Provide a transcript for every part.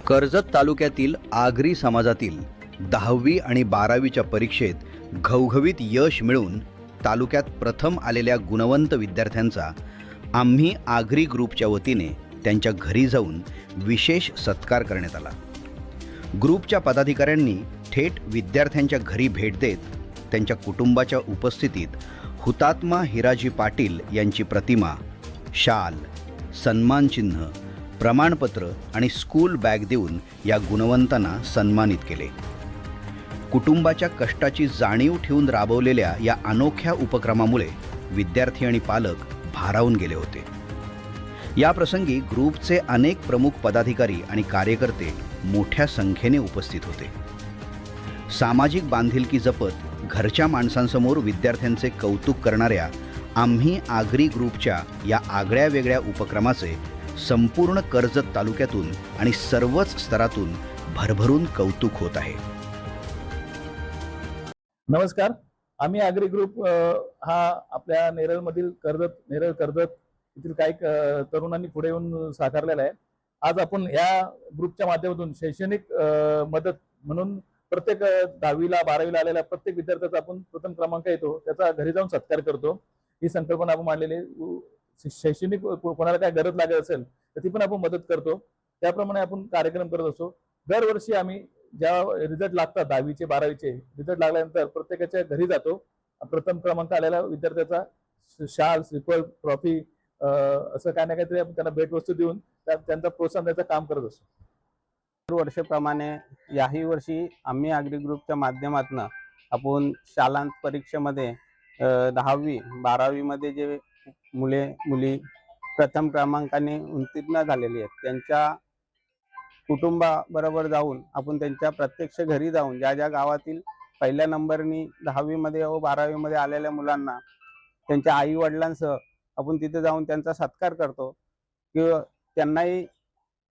कर्जत तालुक्यातील आगरी समाजातील 10वी आणि 12वीच्या परीक्षेत घवघवीत यश मिळवून तालुक्यात प्रथम आलेल्या गुणवंत विद्यार्थ्यांचा आम्ही आगरी ग्रुपच्या वतीने त्यांच्या घरी जाऊन विशेष सत्कार करण्यात आला। ग्रुपच्या पदाधिकाऱ्यांनी थेट विद्यार्थ्यांच्या घरी भेट देत त्यांच्या कुटुंबाच्या उपस्थितीत हुतात्मा हिराजी पाटील यांची प्रतिमा, शाल, सन्मानचिन्ह, प्रमाणपत्र आणि स्कूल बॅग देऊन या गुणवंतांना सन्मानित केले। कुटुंबाच्या कष्टाची जाणीव ठेवून राबवलेल्या या अनोख्या उपक्रमामुळे विद्यार्थी आणि पालक भारावून गेले होते। या प्रसंगी ग्रुपचे अनेक प्रमुख पदाधिकारी आणि कार्यकर्ते मोठ्या संख्येने उपस्थित होते। सामाजिक बांधिलकी जपत घरच्या माणसांसमोर विद्यार्थ्यांचे कौतुक करणाऱ्या आम्ही आगरी ग्रुपच्या या आगळ्या वेगळ्या उपक्रमाचे संपूर्ण कर्जत तालुक्यातून आणि सर्वच स्तरातून भरभरून कौतुक होत आहे। नमस्कार, आम्ही आगरी ग्रुप हा आपल्या नेरळमधील नेरळ कर्जत येथील काही तरुणांनी पुढे येऊन साकारलेला आहे। आज आपण या ग्रुपच्या माध्यमातून शैक्षणिक मदत म्हणून प्रत्येक 10वीला 12वीला आलेल्या प्रत्येक विद्यार्थ्याचा आपण प्रथम क्रमांक येतो त्याचा घरी जाऊन सत्कार करतो। ही संकल्पना आपण मांडलेली। शैक्षणिक कोणाला काय गरज लागत असेल तर ती पण आपण मदत करतो। त्याप्रमाणे आपण कार्यक्रम करत असतो। दरवर्षी आम्ही ज्या रिझल्ट लागतात 10वीचे 12वीचे रिझल्ट लागल्यानंतर प्रत्येकाच्या घरी जातो। प्रथम क्रमांक आलेल्या विद्यार्थ्याचा शाल, श्रीफळ, ट्रॉफी असं काही ना काहीतरी आपण त्यांना भेटवस्तू देऊन त्यांचा प्रोत्साहन द्यायचं काम करत असतो। वर्षाप्रमाणे याही वर्षी आम्ही आगरी ग्रुपच्या माध्यमातून आपण शालांत परीक्षेमध्ये 10वी 12वी मध्ये जे मुली प्रथम क्रमांकाने उत्तीर्ण झालेली आहेत त्यांच्या कुटुंबाबरोबर जाऊन आपण त्यांच्या प्रत्यक्ष घरी जाऊन ज्या ज्या गावातील पहिल्या नंबरनी 10वी मध्ये व 12वी मध्ये आलेल्या मुलांना त्यांच्या आई वडिलांसह आपण तिथे जाऊन त्यांचा सत्कार करतो किंवा त्यांनाही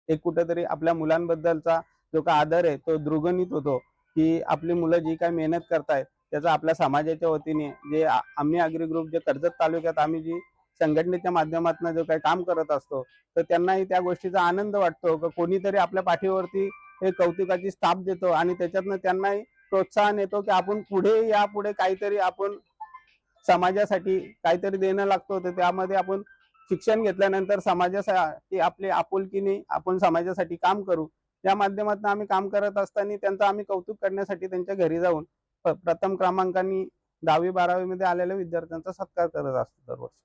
एक कुठेतरी आपल्या मुलांबद्दलचा जो का आदर आहे तो द्विगुणित होतो की आपली मुलं जी काय मेहनत करतायत त्याचा आपल्या समाजाच्या वतीने जे आम्ही आगरी ग्रुप जे कर्जत तालुक्यात आम्ही जी संघटनेच्या माध्यमातून जो काही काम करत असतो तर त्यांनाही त्या गोष्टीचा आनंद वाटतो की कोणीतरी आपल्या पाठीवरती एक कौतुकाची स्थाप देतो आणि त्याच्यातनं त्यांनाही प्रोत्साहन येतो की आपण पुढे काहीतरी आपण समाजासाठी काहीतरी देणं लागतो। तर त्यामध्ये आपण शिक्षण घेतल्यानंतर समाजासाठी आपली आपुलकीने आपण समाजासाठी काम करू या माध्यमातून आम्ही काम करत असताना त्यांचं आम्ही कौतुक करण्यासाठी त्यांच्या घरी जाऊन प्रथम क्रमांकाने 10वी 12वी मध्ये आलेल्या विद्यार्थ्यांचा सत्कार करत असतो दरवर्षी।